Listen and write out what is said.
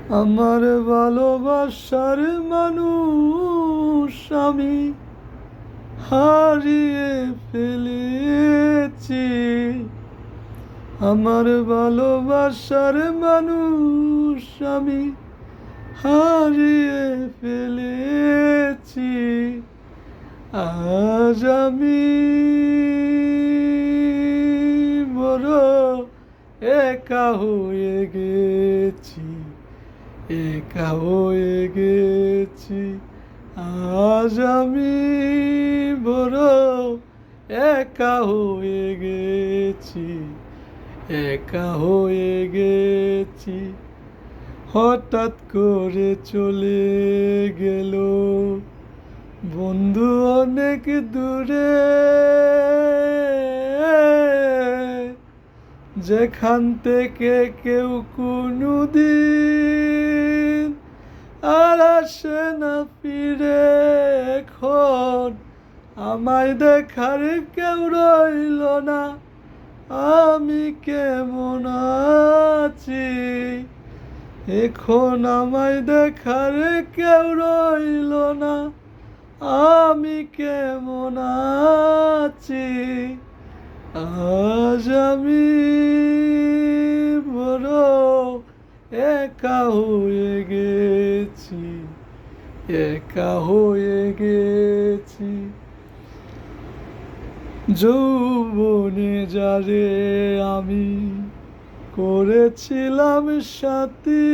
আমার ভালোবাসার মানুষ আমি হারিয়ে ফেলেছি। আমার ভালোবাসার মানুষ আমি হারিয়ে ফেলেছি। আজ আমি বড় একা হয়ে গেছি, একা হয়ে গেছি। আজ আমি বড় একা হয়ে গেছি, একা হয়ে গেছি। হঠাৎ করে চলে গেল বন্ধু অনেক দূরে, যেখান থেকে কেউ কোনোদিন আর আসে না ফিরে। এখন আমায় দেখার কেউ রইল না, আমি কেমন আছি। এখন আমায় দেখার কেউ রইল না, আমি কেমন আছি। আজ আমি বড় একা হয়ে গেছি, একা হয়ে গেছি। যৌবনে যারে আমি করেছিলাম সাথী,